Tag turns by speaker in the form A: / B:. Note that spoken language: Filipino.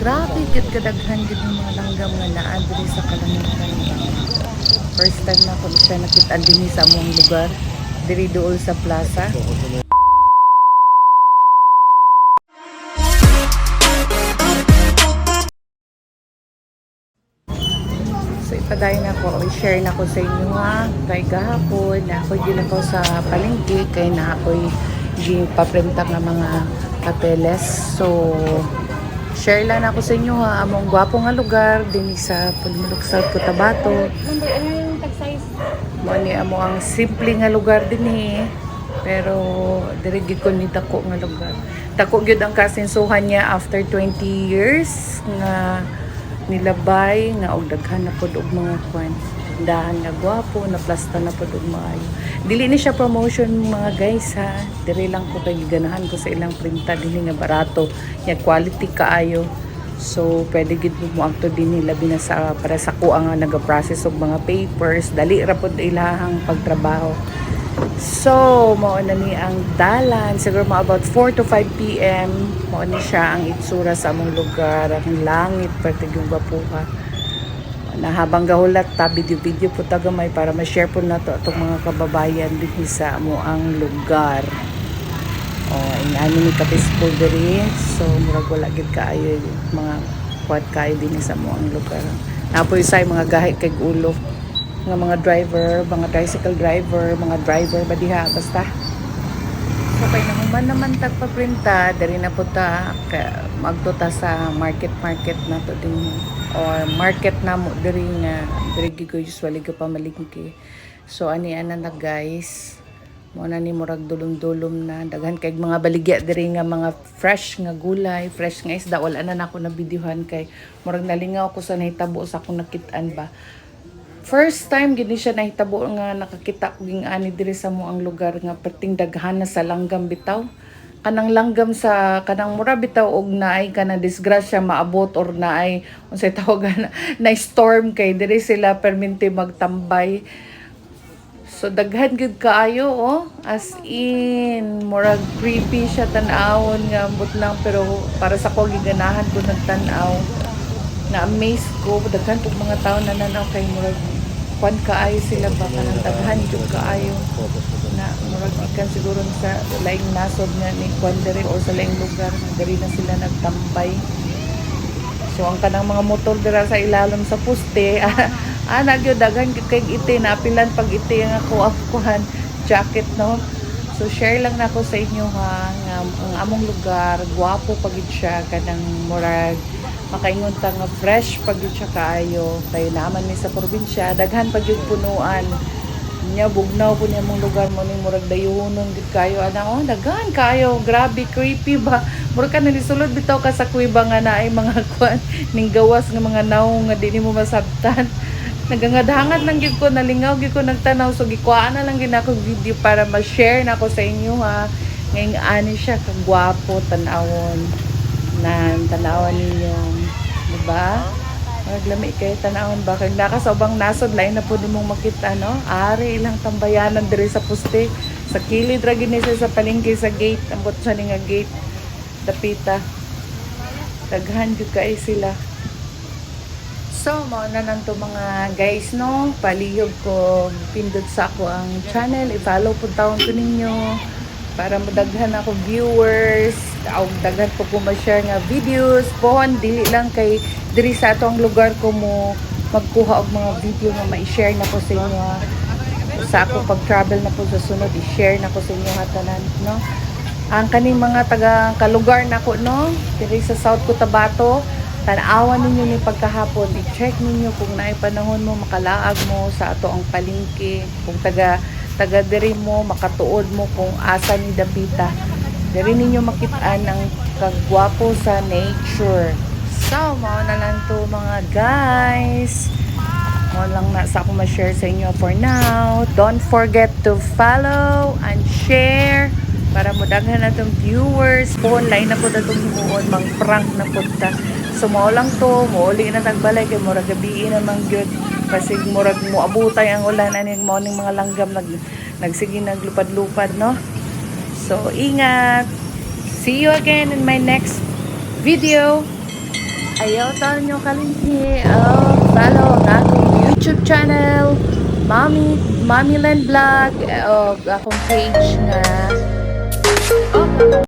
A: Grabe gid kadaghan gid ng mga langgam nga naa diri sa kalangitan. First time na ko siya nakita dinhi sa among lugar, diri duol sa plaza. So ipadayon ako, i-share na ko sa inyo ha. Kay gahapon na ako gid ako sa palengke kay na ako'y gipaprinta nga mga papeles. So share lang ako sa inyo ha, among gwapo nga lugar din sa Pulmulok, South Cotabato.
B: Number, ano yung tag size?
A: Mo ni amo ang simple nga lugar din pero diri gid ko ni dako nga lugar. Dako gyud ang kasinsuhan niya after 20 years nga nilabay nga og daghan na pod og mga kwan. Dahan nga gwapo, na plasta na pod og maayo. Dili ni siya promotion mga guys ha. Diri lang ko kay ganahan ko sa ilang printa dinhi nga barato, nya quality kaayo. So pwede gid mo agto dinhi labi na sa para sa kuha nga naga-process og mga papers, dali ra pod ilahang pagtrabaho. So mao na ni ang dalan siguro mga about 4 to 5 PM mao ni siya ang itsura sa among lugar, ang langit pati yung bapuha na habang gahulat ta video po tagamay para ma-share po na to atong mga kababayan dinhi sa amo ang lugar. Ingani ni kapispol diri, so murag wala gid kaayo mga kwat kaayo dinhi sa amo ang lugar. Napoy say mga gahi kay ulo nga mga driver, mga tricycle driver, mga driver ba diha basta. So kay nahuman naman tagpaprinta diri na po ta magtuta sa market na to din or market na mo diri nga diri ko usually ka pamalingki. So ani ana na guys, mo na ni murag dulom-dulom na daghan kay mga baligya diri nga mga fresh nga gulay, fresh nga isda. Wala na nako na videohan kay murag nalingaw ko sa nahitabo sa akong nakit-an ba. First time gid siya nahitabo nga nakakita ko ging ani diri sa mo ang lugar nga perting daghan na sa langgam bitaw. Kanang langgam sa kanang mura bitaw og naay kanang disgrasya maabot or naay unsay tawagan na storm kay diri sila perminti magtambay. So daghan gud kaayo as in murag creepy siya tan-awon nga ambot lang pero para sa ko giganahan ko nagtan-aw na amaze ko daghan pug mga tawo na nanaw kay murag kwan kaayo sila ba kanang daghan jud kaayo na murag ikan siguro sa laing nasod nga ni kwan diri or sa laing lugar diri na sila nagtambay. So ang kanang mga motor dira sa ilalom sa poste gyud daghan kay iti napilan pag iti nga kuan jacket no. So share lang nako sa inyo ha nga ang among lugar gwapo pagid siya kanang murag makaingon ta nga fresh pagid siya kaayo kay naman ni sa probinsya daghan pagid punuan nya bugnaw po niya mong lugar mo ni murag dayonon gid kayo ana daghan kayo grabe creepy ba murag ka nalisulod bitaw ka sa kuiba nga naay mga kwan ning gawas nga mga naong nga di mo masabtan nagangadhangat lang gid ko nalingaw gid ko nagtanaw so gikuha na lang gid ako video para ma-share nako sa inyo ha ngayong ani siya kagwapo tan-awon na tanawan ninyo diba maglami kay tanawon ba kag nakasobang nasod lain na po nimong makita no ari ilang tambayanan diri sa poste sa kilid ra gid sa palengke sa gate ambot sa ni nga gate dapita daghan jud kay sila. So mao na nang to mga guys no palihog ko pindot sa ako ang channel i-follow pud taon ko ninyo para madaghan ako viewers o daghan ko ma-share nga videos pohon dili lang kay diri sa atong lugar ko mo magkuha og mga video nga ma-share na ko sa inyo sa ako pag travel na po sa sunod i-share na ko sa inyo hatanan no ang kaning mga taga kalugar nako no diri sa South Cotabato tan-awan ninyo ni pagkahapon i-check ninyo kung naay panahon mo makalaag mo sa ato ang palengke kung taga diri mo makatuod mo kung asa ni dapita diri ninyo makitaan ang kagwapo sa nature. So mao na lang to mga guys mao lang na sa ako ma-share sa inyo for now. Don't forget to follow and share para mo daghan natong viewers online na po datong himuon mang prank na po ta. So mao lang to mouli na tagbalay kay murag gabi naman gyud kasi murag mo abutay ang ulan aning morning mga langgam nagsige naglupad-lupad no. So ingat, see you again in my next video. Ayaw tayo nyo kalimhi. Follow ang akong YouTube channel, Mommy Land Vlog, o akong page nga